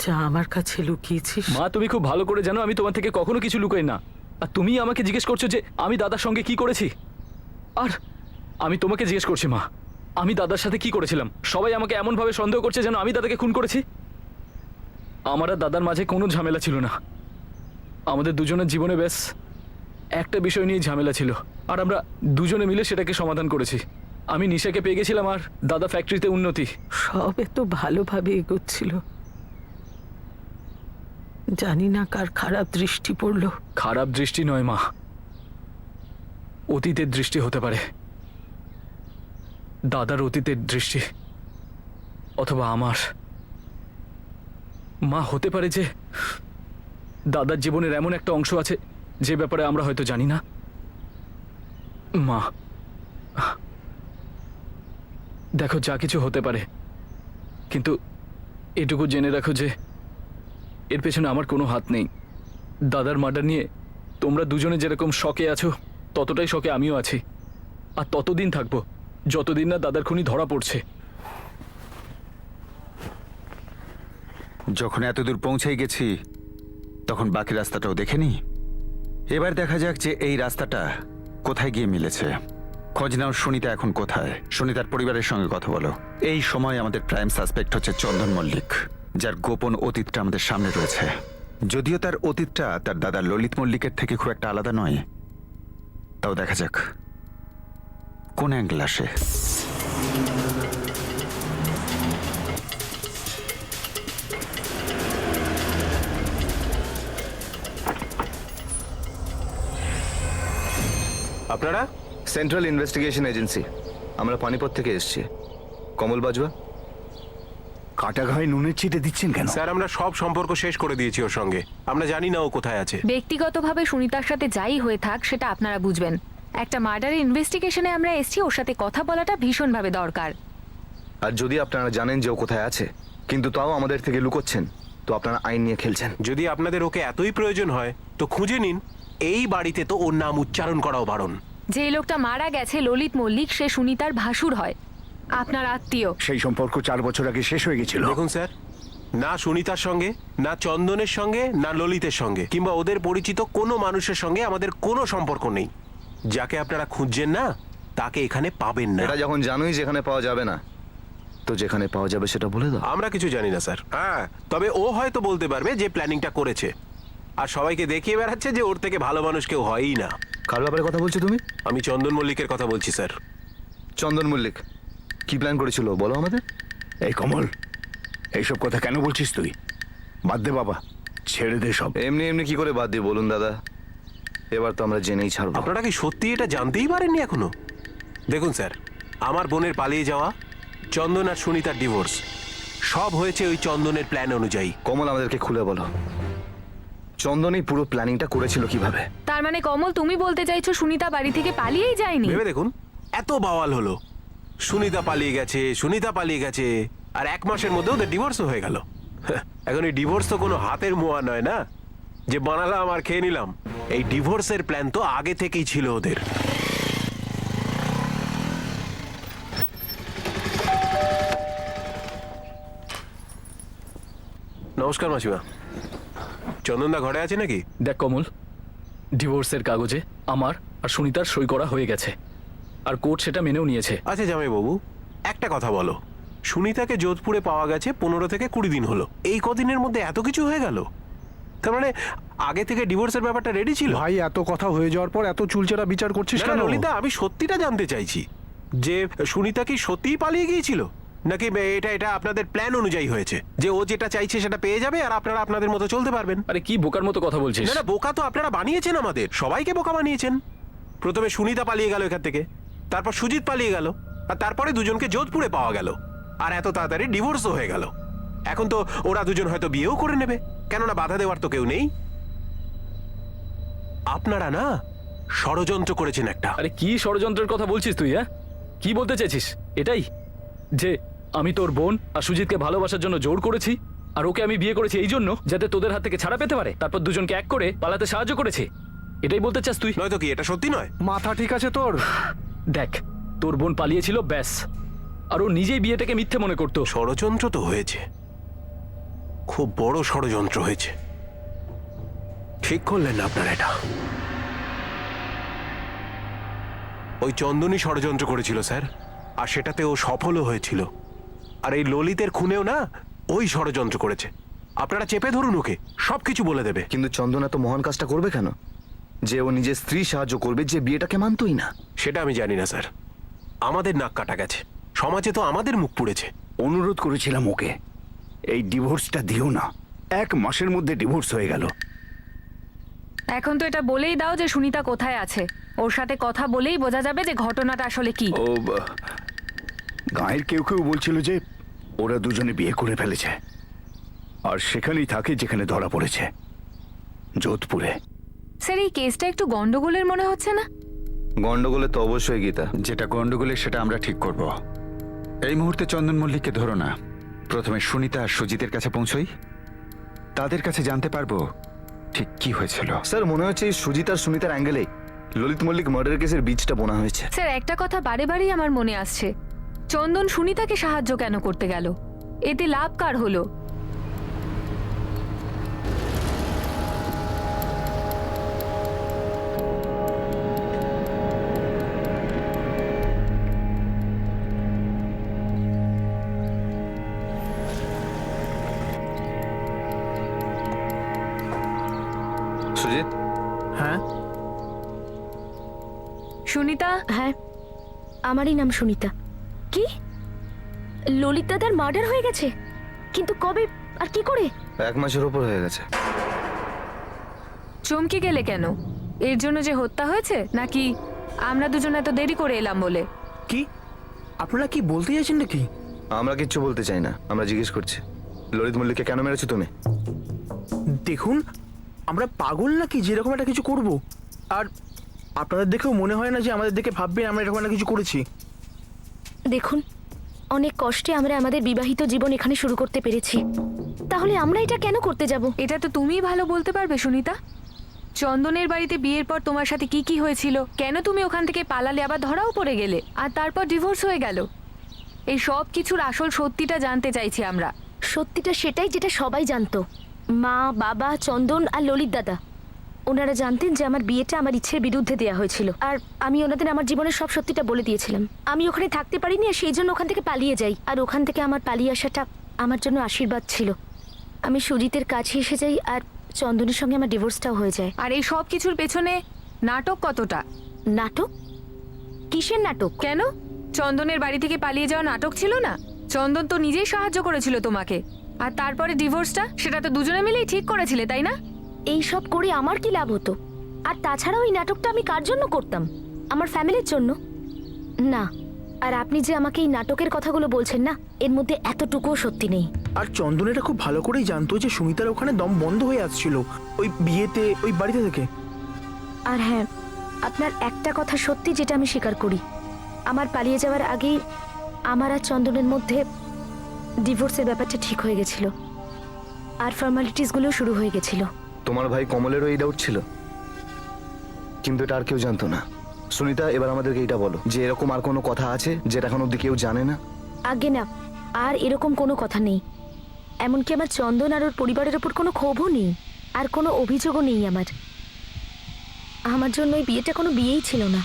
যা আমার কাছে লুকিয়েছিস? মা, তুমি খুব ভালো করে জানো আমি তোমার থেকে কখনো কিছু লুকাই না। আর তুমি আমাকে জিজ্ঞেস করছো যে আমি দাদার সঙ্গে কি করেছি। আর আমি তোমাকে জিজ্ঞেস করছি মা, আমি দাদার সাথে কি করেছিলাম? সবাই আমাকে এমন ভাবে সন্দেহ করছে যেন আমি দাদাকে খুন করেছি। আমার আর দাদার মাঝে কোনো ঝামেলা ছিল না। আমাদের দুজনের জীবনে ব্যাস একটা বিষয় নিয়ে ঝামেলা ছিল, আর আমরা দুজনে মিলে সেটাকে সমাধান করেছি। আমি নিশাকে পেয়ে গেছিলাম আর দাদা ফ্যাক্টরিতে উন্নতি। সব এত ভালোভাবে এগোচ্ছিল, জানি না কার খারাপ দৃষ্টি পড়লো। খারাপ দৃষ্টি নয় মা, অতীতের দৃষ্টি হতে পারে। দাদার অতীতের দৃষ্টি, অথবা আমার। মা, হতে পারে যে দাদার জীবনের এমন একটা অংশ আছে যে ব্যাপারে আমরা হয়তো জানি না। মা, দেখো যা কিছু হতে পারে, কিন্তু এটুকু জেনে রাখো যে এর পেছনে আমার কোনো হাত নেই। দাদার মার্ডার নিয়ে তোমরা দুজনে যেরকম শকে আছো, ততটাই শকে আমিও আছি। আর ততদিন থাকবো যতদিন না দাদার খুনি ধরা পড়ছে। যখন এতদূর পৌঁছেই গেছি তখন বাকি রাস্তাটাও দেখে নি। এবার দেখা যাক যে এই রাস্তাটা কোথায় গিয়ে মিলেছে। খোঁজ নাও সুনিতা এখন কোথায়। সুনিতার পরিবারের সঙ্গে কথা বলো। এই সময় আমাদের প্রাইম সাসপেক্ট হচ্ছে চন্দন মল্লিক, যার গোপন অতীতটা আমাদের সামনে রয়েছে। যদিও তার অতীতটা তার দাদা ললিত মল্লিকের থেকে খুব একটা আলাদা নয়, তাও দেখা যাক কোন অ্যাঙ্গেল আসে। আপনারা? সেন্ট্রাল ইনভেস্টিগেশন এজেন্সি, আমরা পানিপত থেকে এসেছি। কমল বাজওয়া। কাটা ঘায়ে নুনের ছিটে দিচ্ছেন কেন? স্যার, আমরা সব সম্পর্ক শেষ করে দিয়েছি ওর সঙ্গে। আমরা জানি না ও কোথায় আছে। ব্যক্তিগতভাবে সুনিতার সাথে যাই হয়ে থাক সেটা আপনারা বুঝবেন। একটা মার্ডারের ইনভেস্টিগেশনে আমরা এসেছি, ওর সাথে কথা বলাটা ভীষণভাবে দরকার। আর যদি আপনারা জানেন যে ও কোথায় আছে কিন্তু তাও আমাদের থেকে লুকোচ্ছেন, তো আপনারা আইন নিয়ে খেলছেন। যদি আপনাদের ওকে এতই প্রয়োজন হয় তো খুঁজে নিন। এই বাড়িতে তো ওর নাম উচ্চারণ করাও বারণ। যে লোকটা মারা গেছে ললিত মল্লিক, সে সুনিতার ভাসুর হয়, আপনার আত্মীয়। সেই সম্পর্ক 4 বছর আগে শেষ হয়ে গেছিল। দেখুন স্যার, না সুনিতার সঙ্গে, না চন্দনের সঙ্গে, না ললিতের সঙ্গে কিংবা ওদের পরিচিত কোনো মানুষের সঙ্গে আমাদের কোনো সম্পর্ক নেই। যাকে আপনারা খুঁজছেন না তাকে এখানে পাবেন না। এটা যখন জানোই যেখানে পাওয়া যাবে না, তো যেখানে পাওয়া যাবে সেটা বলে দাও। আমরা কিছু জানি না স্যার। হ্যাঁ, তবে ও হয়তো বলতে পারবে যে প্ল্যানিংটা করেছে, আর সবাইকে দেখিয়ে বেড়াচ্ছে যে ওর থেকে ভালো মানুষ কেউ হয়ই না। কার ব্যাপারে কথা বলছো তুমি? আমি চন্দন মল্লিকের কথা বলছি স্যার। চন্দন মল্লিক কি প্ল্যান করেছিল বলো আমাদের। এই কমল, এইসব কথা কেন বলছিস তুই? বাদ দে বাবা, ছেড়ে দে সব। এমনি এমনি কি করে বাদ দিয়ে বলুন দাদা, এবার তো আমরা জেনেই ছাড়বো। আপনারা কি সত্যি এটা জানতেই পারেননি এখনো? দেখুন স্যার, আমার বোনের পালিয়ে যাওয়া, চন্দন আর সুনিতার ডিভোর্স সব হয়েছে ওই চন্দনের প্ল্যান অনুযায়ী। কমল আমাদেরকে খুলে বলো, চন্দন এই পুরো প্ল্যানিংটা করেছিল কিভাবে? তার মানে কমল, তুমি বলতে চাইছো সুনিতা বাড়ি থেকে পালিয়েই যায়নি? ভেবে দেখুন, এত বাওয়াল হলো, সুনিতা পালিয়ে গেছে, সুনিতা পালিয়ে গেছে, আর 1 মাসের মধ্যে ওদের ডিভোর্সও হয়ে গেল। এখন এই ডিভোর্স তো কোনো হাতের মোয়া নয় না, যে বানালাম আর খেয়ে নিলাম। এই ডিভোর্সের প্ল্যান তো আগে থেকেই ছিল ওদের। নমস্কার মাসিমা। চন্দনদা ঘরে আছে নাকি? দেখ কমল, ডিভোর্সের কাগজে আমার আর সুনিতার সই করা হয়ে গেছে, আর কোর্ট সেটা মেনেও নিয়েছে। আচ্ছা জামাইবাবু, একটা কথা বলো, সুনিতাকে যোধপুরে পাওয়া গেছে 15 থেকে 20 দিন হলো। এই কদিনের মধ্যে এত কিছু হয়ে গেল? তার মানে আগে থেকে ডিভোর্সের ব্যাপারটা রেডি ছিল? ভাই, এত কথা হয়ে যাওয়ার পর এত চুলচেরা বিচার করছিস না, কেন? ললিতা, আমি সত্যিটা জানতে চাইছি যে সুনিতা কি সত্যিই পালিয়ে গিয়েছিল, নাকি এটা আপনাদের প্ল্যান অনুযায়ী হয়েছে যে ও যেটা চাইছে সেটা পেয়ে যাবে আর আপনারা আপনাদের মতো চলতে পারবেন? আরে কি বোকার মতো কথা বলছিস? না না, বোকা তো আপনারা বানিয়েছেন, আমাদের সবাইকে বোকা বানিয়েছেন। প্রথমে সুনিতা পালিয়ে গেল এখান থেকে, তারপর সুজিত পালিয়ে গেল, আর তারপরে দুজনকে যোধপুরে পাওয়া গেল, আর এত তাড়াতাড়ি ডিভোর্সও হয়ে গেল। এখন তো ওরা দুজন হয়তো বিয়েও করে নেবে, কেননা বাধা দেওয়ার তো কেউ নেই। আপনারা না ষড়যন্ত্র করেছেন একটা। আরে কি ষড়যন্ত্রের কথা বলছিস তুই? হ্যাঁ, কি বলতে চাইছিস? এটাই যে আমি তোর বোন আর সুজিতকে ভালোবাসার জন্য জোর করেছি, আর ওকে আমি বিয়ে করেছি এই জন্য যাতে তোদের হাত থেকে ছাড়া পেতে পারে, তারপর দুজনকে এক করে পালাতে সাহায্য করেছে, এটাই বলতে চাস তুই? নয়তো কি এটা সত্যি নয়? মাথা ঠিক আছে তোর? দেখ, তোর বোন পালিয়েছিল ব্যাস, আর ও নিজেই বিয়েটাকে মিথ্যে মনে করতো। ষড়যন্ত্র তো হয়েছে, খুব বড় ষড়যন্ত্র হয়েছে। ঠিক করলেন না আপনারা এটা। ওই চন্দনই ষড়যন্ত্র করেছিল স্যার, আর সেটাতে ও সফলও হয়েছিল। আর এই ললিতের খুনেও না ওই ষড়যন্ত্র করেছে। আপনারা চেপে ধরুন ওকে, সবকিছু বলে দেবে। কিন্তু চন্দন এত মহান কাজটা করবে কেন যে ও নিজের স্ত্রী সাহায্য করবে যে বিয়েটাকে মানতই না? সেটা আমি জানি না স্যার, আমাদের নাক কাটা গেছে, সমাজে তো আমাদের মুখ পুড়েছে। অনুরোধ করেছিলাম ওকে, এই ডিভোর্সটা দিও না। 1 মাসের মধ্যে ডিভোর্স হয়ে গেল। এখন তো এটা বলেই দাও যে সুনিতা কোথায় আছে। ওর সাথে কথা বলেই বোঝা যাবে যে ঘটনাটা আসলে কি। ও গাঁয়ের কেউ কেউ বলছিল যে ওরা দুজনে বিয়ে করে ফেলেছে, আর সেখানেই থাকে যেখানে ধরা পড়েছে। যোধপুরে। স্যার এই কেসটা একটু গন্ডগোলের মনে হচ্ছে না? গন্ডগোলে তো অবশ্যই গীতা। যেটা গন্ডগোলের সেটা আমরা ঠিক করব। এই মুহূর্তে চন্দন মল্লিককে ধরো না, প্রথমে সুনিতা আর সুজিতের কাছে পৌঁছই, তাদের কাছে জানতে পারবো ঠিক কি হয়েছিল। স্যার মনে হচ্ছে এই সুজিত আর সুনিতার অ্যাঙ্গেলে ললিত মল্লিক মার্ডার কেসের বীজটা বোনা হয়েছে। স্যার একটা কথা বারে বারেই আমার মনে আসছে, চন্দন সুনিতাকে সাহায্য কেন করতে গেল? এতে লাভ কার হলো? সুজিত, হ্যাঁ সুনিতা, হ্যাঁ, আমারই নাম সুনিতা। কি ললিত দাদার মার্ডার হয়ে গেছে? কিন্তু কবে আর কি করে? 1 মাসের ওপর হয়ে গেছে। চমকে গেলে কেন? এর জন্য যে হত্যা হয়েছে, নাকি আমরা দুজন এত দেরি করে এলাম বলে? কি আপনারা কি বলতে চাইছেন নাকি? আমরা কিচ্ছু বলতে চাই না, আমরা জিজ্ঞেস করছি ললিত মল্লিককে কেন মেরেছো তুমি? দেখুন, আমরা পাগল নাকি যেরকম একটা কিছু করব? আর আপনাদের দেখেও মনে হয় না যে আমাদের দেখে ভাববেন আমরা এরকম একটা কিছু করেছি? দেখুন, অনেক কষ্টে আমরা আমাদের বিবাহিত জীবন এখানে শুরু করতে পেরেছি, তাহলে আমরা এটা কেন করতে যাব? এটা তো তুমিই ভালো বলতে পারবে সুনিতা। চন্দনের বাড়িতে বিয়ের পর তোমার সাথে কি কি হয়েছিল, কেন তুমি ওখান থেকে পালালে, আবার ধরাও পড়ে গেলে, আর তারপর ডিভোর্স হয়ে গেল, এই সব কিছুর আসল সত্যিটা জানতে চাইছি আমরা। সত্যিটা সেটাই যেটা সবাই জানতো। মা, বাবা, চন্দন আর ললিত দাদা ওনারা জানতেন যে আমার বিয়েটা আমার ইচ্ছের বিরুদ্ধে দেওয়া হয়েছিল, আর আমি ওনাদের আমার জীবনের সব সত্যিটা বলে দিয়েছিলাম। আমি ওখানে থাকতে পারিনি আর সেই জন্য ওখান থেকে পালিয়ে যাই, আর ওখান থেকে আমার পালিয়ে আসাটা আমার জন্য আশীর্বাদ ছিল। আমি সুজিতের কাছে এসে যাই আর চন্দনের সঙ্গে আমার ডিভোর্সটাও হয়ে যায়। আর এই সব কিছুর পেছনে নাটক কতটা? নাটক? কিসের নাটক? কেন, চন্দনের বাড়ি থেকে পালিয়ে যাওয়া নাটক ছিল না? চন্দন তো নিজেই সাহায্য করেছিল তোমাকে, আর তারপরে ডিভোর্সটা সেটা তো দুজনে মিলেই ঠিক করেছিলে, তাই না? এই সব করে আমার কি লাভ হতো? আর তাছাড়াও এই নাটকটা আমি কার জন্য করতাম? আমার ফ্যামিলির জন্য না। আর আপনি যে আমাকে এই নাটকের কথাগুলো বলছেন না, এর মধ্যে এতটুকুও সত্যি নেই। আর চন্দন এটা খুব ভালো করেই জানতো যে সুমিতার ওখানে দম বন্ধ হয়ে আসছিল ওই বিয়েতে, ওই বাড়িতে থেকে। আর হ্যাঁ, আপনার একটা কথা সত্যি যেটা আমি স্বীকার করি, আমার পালিয়ে যাওয়ার আগেই আমার আর চন্দনের মধ্যে ডিভোর্সের ব্যাপারটা ঠিক হয়ে গেছিল, আর ফর্মালিটিসগুলো শুরু হয়ে গেছিল। তোমার ভাই কমলেরও এই ডাউট ছিল, কিন্তু এটা আর কেউ জানতো না। সুনিতা, এবার আমাদেরকে এটা বলো যে এরকম আর কোনো কথা আছে যেটা এখন অব্দি কেউ জানে না? আগে না, আর এরকম কোনো কথা নেই। এমনকি আমার চন্দন আর ওর পরিবারের ওপর কোনো ক্ষোভও নেই, আর কোনো অভিযোগও নেই আমার। আমার জন্য ওই বিয়েটা কোনো বিয়েই ছিল না।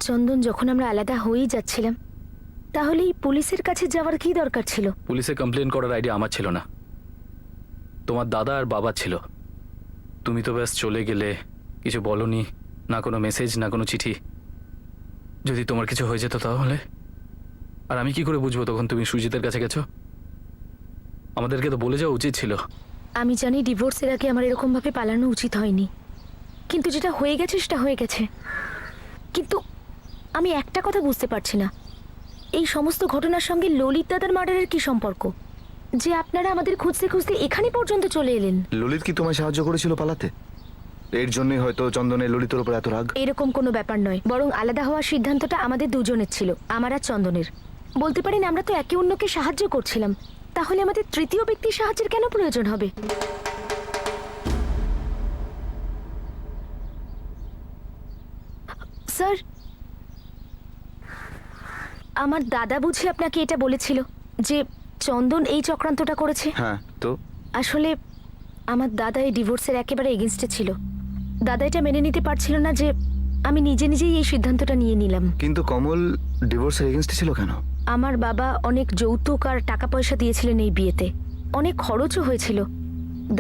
চন্দন, যখন আমরা আলাদা হয়েই যাচ্ছিলাম, তাহলে এই পুলিশের কাছে যাওয়ার কি দরকার ছিল? পুলিশে কমপ্লেন করার আইডিয়া আমার ছিল না, তোমার দাদা আর বাবা ছিল। তুমি তো ব্যাস চলে গেলে, কিছু বলনি, না কোনো মেসেজ, না কোনো চিঠি। যদি তোমার কিছু হয়ে যেত তাহলে? আর আমি কি করে বুঝবো তখন তুমি সুজিতের কাছে গেছো? আমাদেরকে তো বলে যাওয়া উচিত ছিল। আমি জানি ডিভোর্সের আগে আমার এরকম ভাবে পালানো উচিত হয়নি, কিন্তু যেটা হয়ে গেছে সেটা হয়ে গেছে। কিন্তু আমি একটা কথা বুঝতে পারছি না, এই সমস্ত ঘটনার সঙ্গে ললিত দাদার মার্ডারের কি সম্পর্ক, যে আপনারা আমাদের খুঁজতে খুঁজতে এখানে পর্যন্ত চলে এলেন? ললিত কি তোমায় সাহায্য করেছিল পালাতে? এর জন্যই হয়তো চন্দনের ললিতের উপর এত রাগ। এরকম কোনো ব্যাপার নয়, বরং আলাদা হওয়ার সিদ্ধান্তটা আমাদের দুজনের ছিল, আমার আর চন্দনের। বলতে পারেন আমরা তো একে অন্যকে সাহায্য করছিলাম, তাহলে আমাদের তৃতীয় ব্যক্তির সাহায্যের কেন প্রয়োজন হবে? স্যার, আমার দাদা বুঝি আপনাকে এটা বলেছিল যে চন্দন এই চক্রান্তটা করেছে? হ্যাঁ, তো আসলে আমার দাদা এই ডিভোর্সের একেবারে এগেনস্টে ছিল। দাদা এটা মেনে নিতে পারছিল না যে আমি নিজে নিজেই এই সিদ্ধান্তটা নিয়ে নিলাম। কিন্তু কমল ডিভোর্সের এগেইনস্টে ছিল কেন? আমার বাবা অনেক যৌতুক আর টাকা পয়সা দিয়েছিলেন এই বিয়েতে, অনেক খরচও হয়েছিল।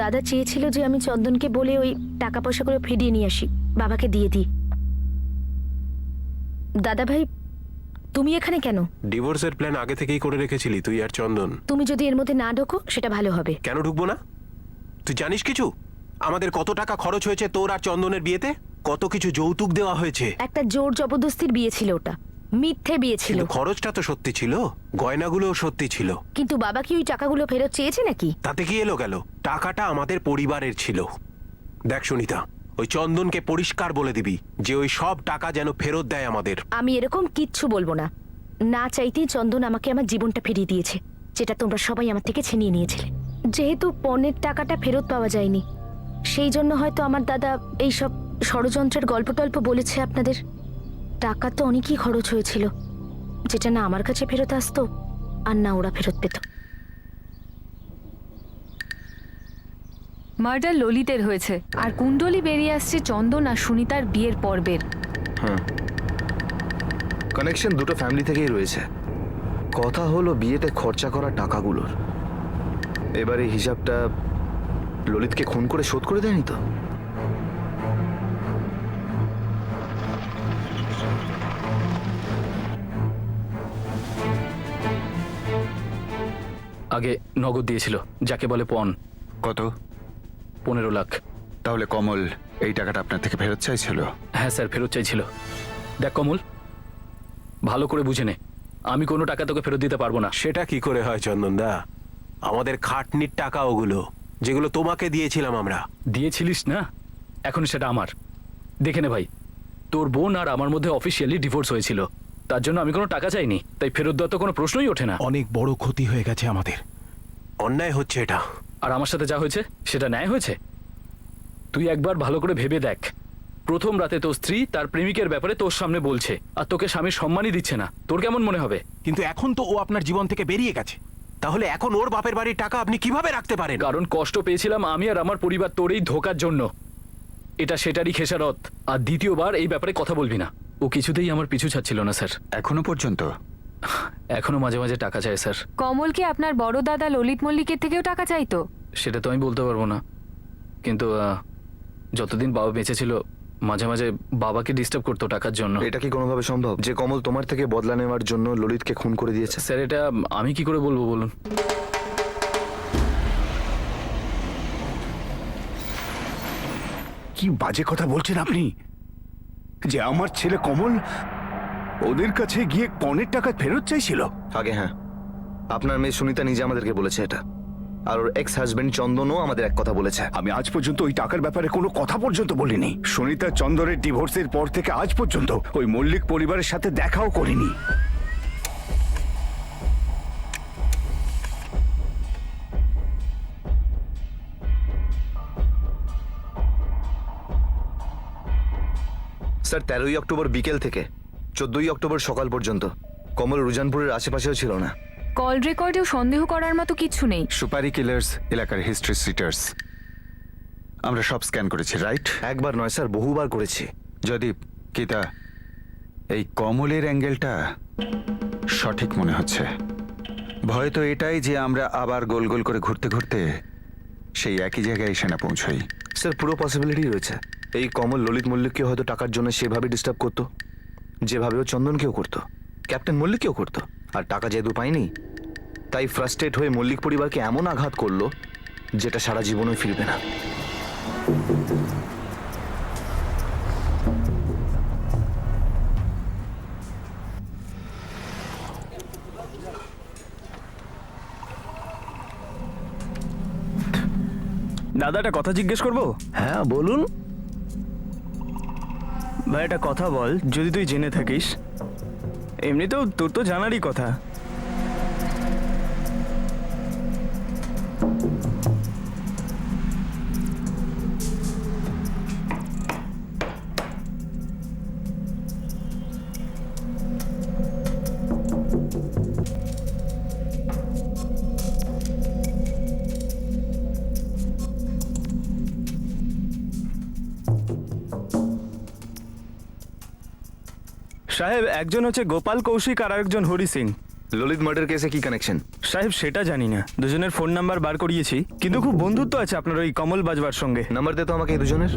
দাদা চেয়েছিল যে আমি চন্দনকে বলে ওই টাকা পয়সাগুলো ফিরিয়ে নিয়ে আসি, বাবাকে দিয়ে দিই। দাদা ভাই, তুমি এখানে কেন? ডিভোর্সের প্ল্যান আগে থেকেই করে রেখেছিলি তুই আর চন্দন। তুমি যদি এর মধ্যে না ঢোকো সেটা ভালো হবে। কেন ঢুকবো না? তুই জানিস কিছু আমাদের কত টাকা খরচ হয়েছে তোর আর চন্দনের বিয়েতে? কত কিছু যৌতুক দেওয়া হয়েছে। একটা জোর জবরদস্তির বিয়ে ছিল ওটা, মিথ্যে বিয়ে ছিল। কিন্তু খরচটা তো সত্যি ছিল, গয়নাগুলোও সত্যি ছিল। কিন্তু বাবা কি ওই টাকাগুলো ফেরত চেয়েছে নাকি? তাতে কি এলো গেল, টাকাটা আমাদের পরিবারের ছিল। দেখ সুনিতা, ওই চন্দনকে পরিষ্কার বলে দিবি যে ওই সব টাকা যেন ফেরত দেয় আমাদের। আমি এরকম কিচ্ছু বলবো না। না চাইতেই চন্দন আমাকে আমার জীবনটা ফিরিয়ে দিয়েছে, যেটা তোমরা সবাই আমার থেকে ছিনিয়ে নিয়েছিলে। যেহেতু পণের টাকাটা ফেরত পাওয়া যায়নি, সেই জন্য হয়তো আমার দাদা এইসব ষড়যন্ত্রের গল্প টল্প বলেছে আপনাদের। টাকা তো অনেকই খরচ হয়েছিল, যেটা না আমার কাছে ফেরত আসতো আর না ওরা ফেরত পেত। মার্ডার ললিতের হয়েছে, আর কুণ্ডলি বেরিয়ে আসছে চন্দন আর সুনিতার বিয়ের পর্বের। হ্যাঁ, কানেকশন দুটো ফ্যামিলি থেকেই রয়েছে। কথা হলো বিয়েতে খরচা করা টাকাগুলোর। এবারে হিসাবটা ললিতকে খুন করে শোধ করে দেয়নি তো? আগে নগদ দিয়েছিল, যাকে বলে পণ। কত? 15 লাখ। তাহলে কমল এই টাকাটা আপনার থেকে ফেরত চাইছিল? হ্যাঁ স্যার, ফেরত চাইছিল। দেখ কমল, ভালো করে বুঝে নে, আমি কোনো টাকা তোকে ফেরত দিতে পারবো না। সেটা কি করে হয় চন্দনদা? আমাদের খাটনির টাকা ওগুলো, যেগুলো তোমাকে দিয়েছিলাম আমরা। দিয়েছিলিস না, এখন সেটা আমার। দেখে নে ভাই, তোর বোন আর আমার মধ্যে অফিসিয়ালি ডিভোর্স হয়েছিল, তার জন্য আমি কোনো টাকা চাইনি, তাই ফেরত দেওয়া তো কোনো প্রশ্নই ওঠে না। অনেক বড় ক্ষতি হয়ে গেছে আমাদের, অন্যায় হচ্ছে এটা। আর আমার সাথে যা হয়েছে সেটা ন্যায় হয়েছে? তুই একবার ভালো করে ভেবে দেখ, প্রথম রাতে তোর স্ত্রী তার প্রেমিকের ব্যাপারে তোর সামনে বলছে, আর তোকে স্বামীর সম্মানই দিচ্ছে না। তোর কেমন মনে হবে? কিন্তু এখন তো ও আপনার জীবন থেকে বেরিয়ে গেছে, তাহলে এখন ওর বাপের বাড়ির টাকা আপনি কিভাবে রাখতে পারেন? কারণ কষ্ট পেয়েছিলাম আমি আর আমার পরিবার তোর এই ধোকার জন্য। এটা সেটারই খেসারত। আর দ্বিতীয়বার এই ব্যাপারে কথা বলবি না। ও কিছুতেই আমার পিছু ছাড়ছিল না স্যার। এখনো পর্যন্ত? এখনো মাঝে মাঝে টাকা চায় স্যার। কমল কি আপনার বড় দাদা ললিত মল্লিকের থেকেও টাকা চাইতো? সেটা তো আমি বলতে পারবো না, কিন্তু যতদিন বাবা বেঁচে ছিল মাঝে মাঝে বাবাকে ডিস্টার্ব করতো টাকার জন্য। এটা কি কোনোভাবে সম্ভব যে কমল তোমার থেকে বদলা নেওয়ার জন্য ললিতকে খুন করে দিয়েছে? স্যার এটা আমি কি করে বলবো বলুন? কি বাজে কথা বলছেন আপনি? যে আমার ছেলে কমল ওদের কাছে গিয়ে পণের টাকা ফেরত চাইছিল? আগে হ্যাঁ, আপনার মেয়ে সুনিতা নিজে আমাদেরকে বলেছে এটা, আর ওর এক্স হাজবেন্ড চন্দনও আমাদের এক কথা বলেছে। আমি আজ পর্যন্ত ওই টাকার ব্যাপারে কোনো কথা পর্যন্ত বলিনি। সুনিতা চন্দনের ডিভোর্সের পর থেকে আজ পর্যন্ত ওই মল্লিক পরিবারের সাথে দেখাও করিনি। স্যার 13ই অক্টোবর বিকেল থেকে 14ই অক্টোবর সকাল পর্যন্ত কমল রুজানপুরের আশেপাশেও ছিল না। কল রেকর্ডেও সন্দেহ করার মতো কিছু নেই। সুপারি কিলার্স এলাকার হিস্ট্রি সিটার্স আমরা সব স্ক্যান করেছি, রাইট? একবার নয় স্যার, বহুবার করেছি। যদি কিতা এই কমলের অ্যাঙ্গেলটা সঠিক মনে হচ্ছে। ভয় তো এটাই যে আমরা আবার গোল গোল করে ঘুরতে ঘুরতে সেই একই জায়গায় এসে না পৌঁছই। স্যার পুরো পসিবিলিটি রয়েছে। এই কমল ললিত মল্লিককে হয়তো টাকার জন্য সেভাবে ডিস্টার্ব করতো, যেভাবে ও চন্দনকেও করতো, ক্যাপ্টেন মল্লিককেও করতো। আর টাকা যেহেতু পায়নি, তাই ফ্রাস্ট্রেট হয়ে মল্লিক পরিবারকে এমন আঘাত করলো যেটা সারা জীবনও ফিরবে না। দাদা একটা কথা জিজ্ঞেস করবো? হ্যাঁ বলুন। ভাই একটা কথা বল, যদি তুই জেনে থাকিস। এমনিতেও তোর তো জানারই কথা। সাহেব, একজন হচ্ছে গোপাল কৌশিক আর আরেকজন হরি সিং। ললিত মার্ডার কেসে কি কানেকশন? সাহেব সেটা জানি না, দুজনের ফোন নাম্বার বার করিয়েছি, কিন্তু খুব বন্ধুত্ব আছে আপনার ওই কমল বাজবার সঙ্গে। নাম্বার দে তো আমাকে এই দুজনের।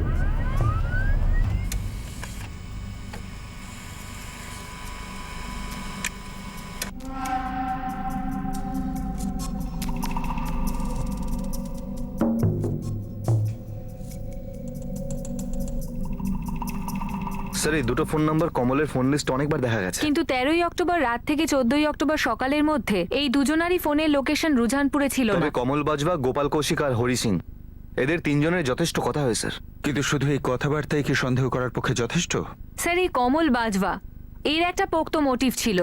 স্যার এই দুটো ফোন নাম্বার কমলের ফোন লিস্ট অনেকবার দেখা গেছে। কিন্তু 13ই অক্টোবর রাত থেকে 14ই অক্টোবর সকালের মধ্যে এই দুজনারই ফোনের লোকেশন রুঝানপুরে ছিল তবে না। কমল বাজবা, গোপাল কৌশিক আর হরি সিং এদের তিনজনের যথেষ্ট কথা হয় স্যার। কিন্তু শুধু এই কথাবার্তায় কি সন্দেহ করার পক্ষে যথেষ্ট? স্যার এই কমল বাজওয়া এর একটা পোক্ত মোটিভ ছিল,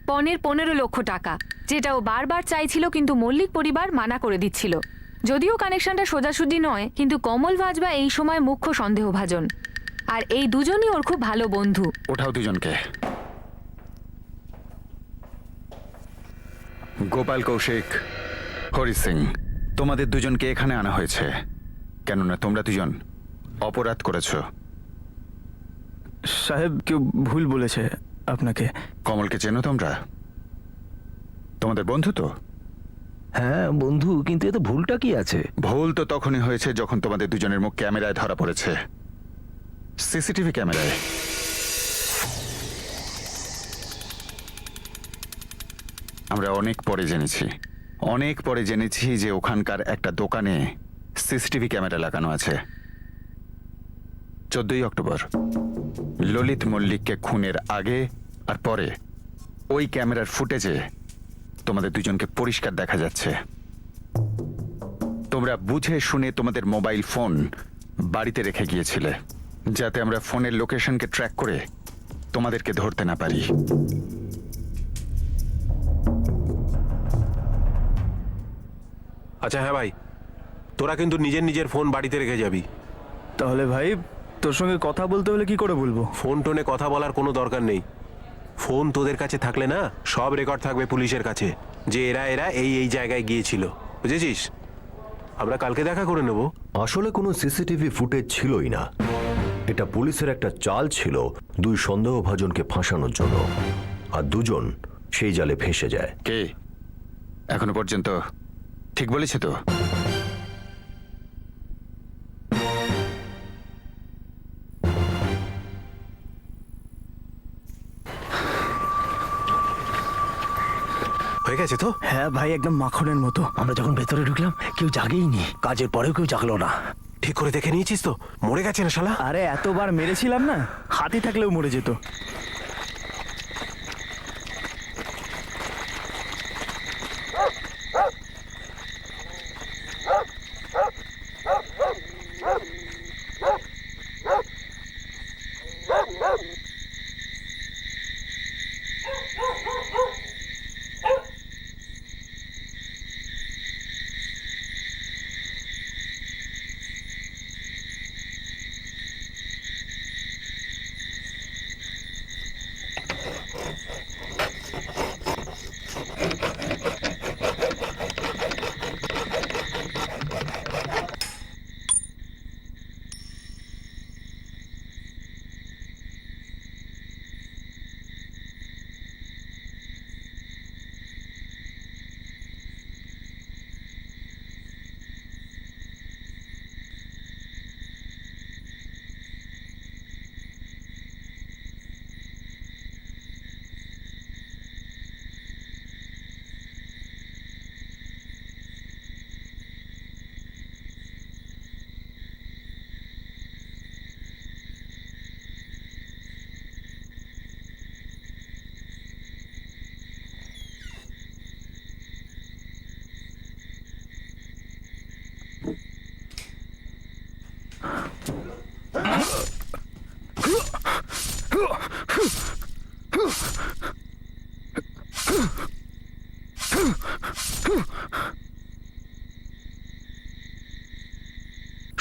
পনের 15 লক্ষ টাকা, যেটা ও বারবার চাইছিল কিন্তু মল্লিক পরিবার মানা করে দিচ্ছিল। যদিও কানেকশনটা সোজাসুজি নয়, কিন্তু কমল বাজওয়া এই সময় মুখ্য সন্দেহভাজন, আর এই দুজনই ওর খুব ভালো বন্ধু। ওঠাও দুজনকে। গোপাল কৌশিক, হরি সিং, তোমাদের দুজনকে এখানে আনা হয়েছে কেননা তোমরা দুজন অপরাধ করেছো। সাহেব কেউ ভুল বলেছে আপনাকে। কমলকে চেনো তোমরা? তোমাদের বন্ধু তো? হ্যাঁ বন্ধু, কিন্তু এতে ভুলটা কি আছে? ভুল তো তখনই হয়েছে যখন তোমাদের দুজনের মুখ ক্যামেরায় ধরা পড়েছে, সিসিটিভি ক্যামেরায়। আমরা অনেক পরে জেনেছি যে ওখানকার একটা দোকানে সিসিটিভি ক্যামেরা লাগানো আছে। 14ই অক্টোবর ললিত মল্লিককে খুনের আগে আর পরে ওই ক্যামেরার ফুটেজে তোমাদের দুজনকে পরিষ্কার দেখা যাচ্ছে। তোমরা বুঝে শুনে তোমাদের মোবাইল ফোন বাড়িতে রেখে গিয়েছিলে যাতে আমরা ফোনের লোকেশনকে ট্র্যাক করে তোমাদেরকে ধরতে না পারি। আচ্ছা হ্যাঁ ভাই, তোরা কিন্তু নিজের ফোন বাড়িতে রেখে যাবি। তাহলে ভাই তোর সঙ্গে কথা বলতে হলে কি করে বলবো? ফোন টোনে কথা বলার কোনো দরকার নেই। ফোন তোদের কাছে থাকলে না সব রেকর্ড থাকবে পুলিশের কাছে যে এরা এই জায়গায় গিয়েছিল, বুঝেছিস? আমরা কালকে দেখা করে নেব। আসলে কোনো সিসিটিভি ফুটেজ ছিলই না। এটা পুলিশের একটা চাল ছিল দুই সন্দেহভাজনকে ফাঁসানোর জন্য, আর দুজন সেই জালে ফেঁসে যায়। কে এখনো পর্যন্ত ঠিক বলেছে তো? হয়ে গেছে তো? হ্যাঁ ভাই, একদম মাখনের মতো। আমরা যখন ভেতরে ঢুকলাম কেউ জাগেইনি, কাজের পরেও কেউ জাগলো না। ঠিক করে দেখে নিয়েছিস তো? মরে গেছে না শালা? আরে এতবার মেরেছিলাম না, হাতি থাকলেও মরে যেত।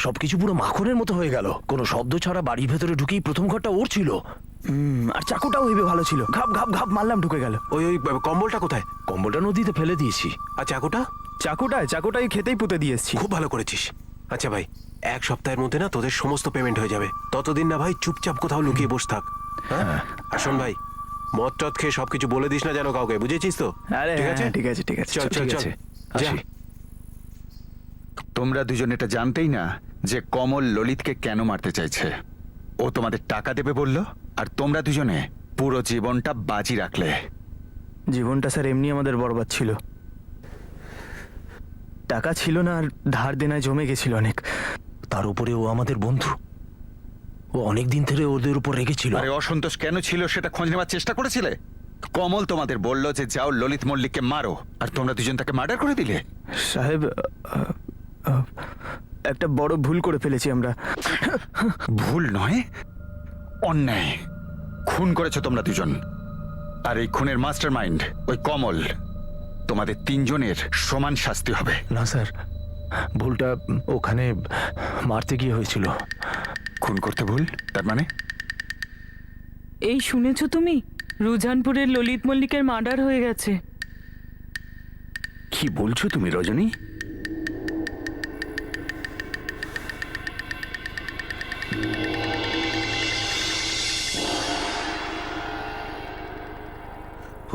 সবকিছু পুরো মাখনের মতো হয়ে গেল। কোনো শব্দ ছাড়া বাড়ির ভেতরে ঢুকেই প্রথম ঘরটা ওর ছিল। আর চাকুটাও হেবে ভালো ছিল, ঘাপ ঘাপ ঘাপ মারলাম ঢুকে গেল। ওই কম্বলটা কোথায়? কম্বলটা নদীতে ফেলে দিয়েছি। আর চাকুটা? চাকুটাই খেতেই পুঁতে দিয়ে এসছি। খুব ভালো করেছিস। আচ্ছা ভাই, 1 সপ্তাহের মধ্যে না তোদের সমস্ত পেমেন্ট হয়ে যাবে। ততদিন না ভাই চুপচাপ কোথাও লুকিয়ে বসে থাক। হ্যাঁ আসুন ভাই, মদ টদ খেয়ে সবকিছু বলে দিস না যেন কাউকে, বুঝেছিস তো? আরে ঠিক আছে ঠিক আছে ঠিক আছে, চল চল ঠিক চল আছে, যা। আসি। তোমরা দুজন এটা জানতেই না যে কমল ললিতকে কেন মারতে চাইছে। ও তোমাদের টাকা দেবে বলল, আর তোমরা দুজনে পুরো জীবনটা বাজি রাখলে। জীবনটা স্যার এমনি আমাদের বরবাদ ছিল। টাকা ছিল না, আর ধার দেনায় জমে গেছিল অনেক। তার উপরে ও আমাদের বন্ধু। ও অনেক দিন ধরে ওদের উপর রেগেছিল। আরে অসন্তোষ কেন ছিল সেটা খোঁজ নেওয়ার চেষ্টা করেছিলে? কমল তোমাদের বলল যে যাও ললিত মল্লিককে মারো, আর তোমরা দুজন তাকে মার্ডার করে দিলে। সাহেব, একটা বড় ভুল করে ফেলেছি আমরা। ভুল নয়, অন্যায়। খুন করেছো তোমরা দুজন, আর এই খুনের মাস্টার মাইন্ড ওই কমল। তোমাদের তিনজনের সমান শাস্তি হবে। না স্যার, ভুলটা ওখানে মারতে গিয়ে হয়েছিল। খুন করতে ভুল, তার মানে? এই শুনেছো তুমি? রুঝানপুরের ললিত মল্লিকের মার্ডার হয়ে গেছে। কি বলছো তুমি রজনী?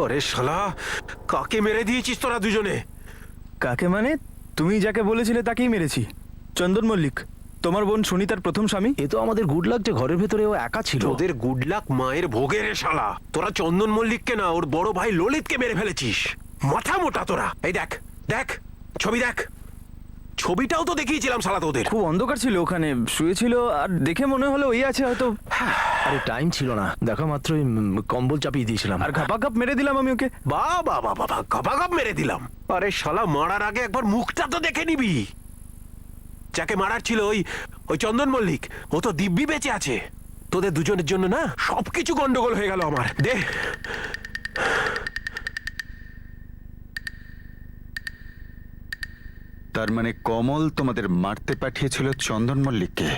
আরে শালা, কাকে মেরে দিয়েছিস তোরা দুজনে? কাকে মানে? তুমি যাকে বলেছিলে তাকেই মেরেছি। চন্দন মল্লিক, তোমার বোন সুনিতার প্রথম স্বামী। এ তো আমাদের গুড লাক যে ঘরের ভেতরে ও একা ছিল। তোদের গুড লাক মায়ের ভোগে রে শালা। তোরা চন্দন মল্লিককে না, ওর বড় ভাই ললিতকে মেরে ফেলেছিস। মাথা মোটা তোরা। এই দেখ দেখ, ছবি দেখ। ছবিটাও তো দেখিয়েছিলাম শালা তোদের। খুব অন্ধকার ছিল, ওখানে শুয়েছিল, আর দেখে মনে হলো ওই আছে হয়তো। আরে টাইম ছিল না, দেখা মাত্রই কম্বল চাপিয়ে দিয়েছিলাম। আর ঘাপাঘাপ মেরে দিলাম আমি ওকে। বাবা বাবা বাবা, গপাগপ মেরে দিলাম। আরে শালা, মারার আগে একবার মুখটা তো দেখে নিবি। যাকে মারার ছিল ওই চন্দন মল্লিক, ও তো দিব্যি বেঁচে আছে। তোদের দুজনের জন্য না সবকিছু গন্ডগোল হয়ে গেল আমার। দে। তার মানে কমল তোমাদের মারতে পাঠিয়েছিল চন্দন মল্লিককে,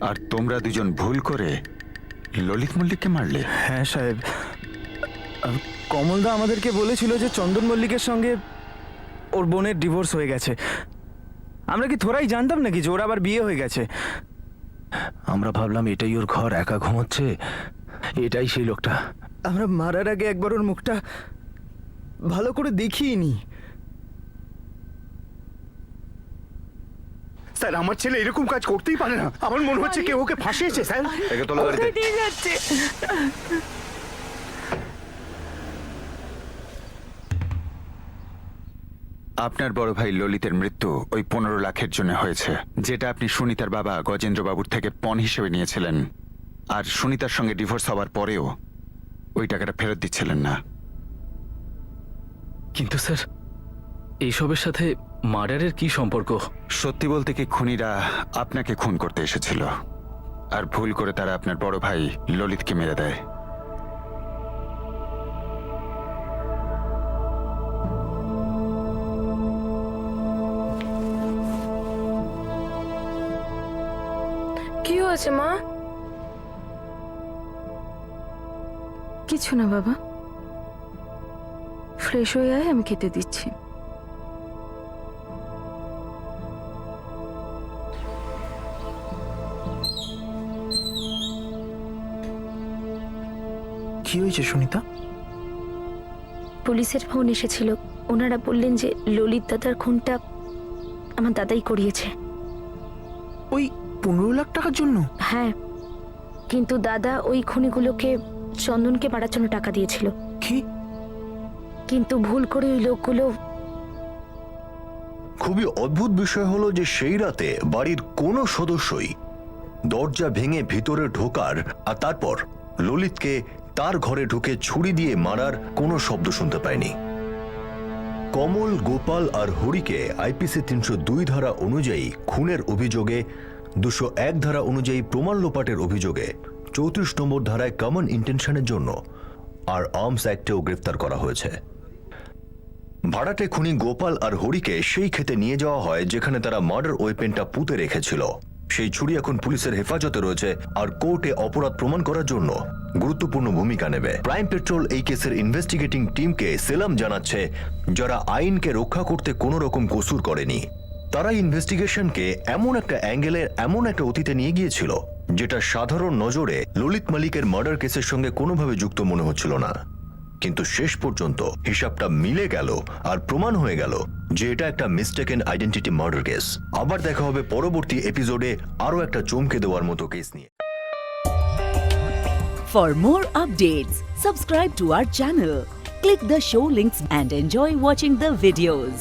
আর তোমরা দুজন ভুল করে ললিত মল্লিককে মারলে। হ্যাঁ সাহেব, কমলদা আমাদেরকে বলেছিল যে চন্দন মল্লিকের সঙ্গে ওর বোনের ডিভোর্স হয়ে গেছে। আমরা কি থোড়াই জানতাম নাকি যে ওর আবার বিয়ে হয়ে গেছে? আমরা ভাবলাম এটাই ওর ঘর, একা ঘুমোচ্ছে, এটাই সেই লোকটা। আমরা মারার আগে একবার ওর মুখটা ভালো করে দেখিনি। স্যার, আমার ছেলে এরকম কাজ করতেই পারে না। আমার মনে হচ্ছে কেউ ওকে ফাঁসিয়েছে স্যার। একে তোলো গাড়িতে। ঠিক আছে। আপনার বড় ভাই ললিতের মৃত্যু ওই 15 লাখের জন্য হয়েছে, যেটা আপনি সুনিতার বাবা গজেন্দ্রবাবুর থেকে পণ হিসেবে নিয়েছিলেন। আর সুনিতার সঙ্গে ডিভোর্স হওয়ার পরেও ওই টাকাটা ফেরত দিচ্ছিলেন না। কিন্তু স্যার, এইসবের সাথে মার্ডারের কি সম্পর্ক? সত্যি বলতে কি, খুনিরা আপনাকে খুন করতে এসেছিল, আর ভুল করে তারা আপনার বড় ভাই ললিতকে মেরে দেয়। কি হয়েছে মা? কিছু না বাবা, ফ্রেশ হয়ে আয়, আমি খেতে দিচ্ছি। কি হয়েছে সুনিতা? পুলিশের ফোন এসেছিল। ওনারা বললেন যে ললিত দাদার খুনটা আমার দাদাই করিয়েছে। ওই 15 লাখ টাকার জন্য? হ্যাঁ, কিন্তু দাদা ওই খুনিগুলোকে চন্দনকে মারার জন্য টাকা দিয়েছিল। কি? কিন্তু ভুল করে ওই লোকগুলো। খুবই অদ্ভুত বিষয় হলো যে সেই রাতে বাড়ির কোনো সদস্যই দরজা ভেঙে ভিতরে ঢোকার আর তারপর ললিতকে তার ঘরে ঢুকে ছুরি দিয়ে মারার কোনো শব্দ শুনতে পায়নি। কমল, গোপাল আর হরিকে আইপিসি 302 ধারা অনুযায়ী খুনের অভিযোগে, 201 ধারা অনুযায়ী প্রমাণ লোপাটের অভিযোগে, 34 নম্বর ধারায় কমন ইন্টেনশনের জন্য আর আর্মস অ্যাক্টেও গ্রেফতার করা হয়েছে। ভাড়াটে খুনি গোপাল আর হরিকে সেই ক্ষেতে নিয়ে যাওয়া হয় যেখানে তারা মার্ডার ওয়েপেনটা পুঁতে রেখেছিল। সেই ছুরি এখন পুলিশের হেফাজতে রয়েছে আর কোর্টে অপরাধ প্রমাণ করার জন্য গুরুত্বপূর্ণ ভূমিকা নেবে। প্রাইম পেট্রোল এই কেসের ইনভেস্টিগেটিং টিমকে সেলাম জানাচ্ছে, যারা আইনকে রক্ষা করতে কোনো রকম কসুর করেনি। তারা ইনভেস্টিগেশনকে এমন একটা অ্যাঙ্গেলে, এমন একটা অতীতে নিয়ে গিয়েছিল যেটা সাধারণ নজরে ললিত মল্লিকের মার্ডার কেসের সঙ্গে কোনোভাবে যুক্ত মনে হচ্ছিল না। কিন্তু শেষ পর্যন্ত হিসাবটা মিলে গেল আর প্রমাণ হয়ে গেল যে এটা একটা মিস্টেকেন আইডেন্টিটি মার্ডার কেস। আবার দেখা হবে পরবর্তী এপিসোডে আরো একটা চমকে দেওয়ার মতো কেস নিয়ে। For more updates, subscribe to our channel, click the show links and enjoy watching the videos.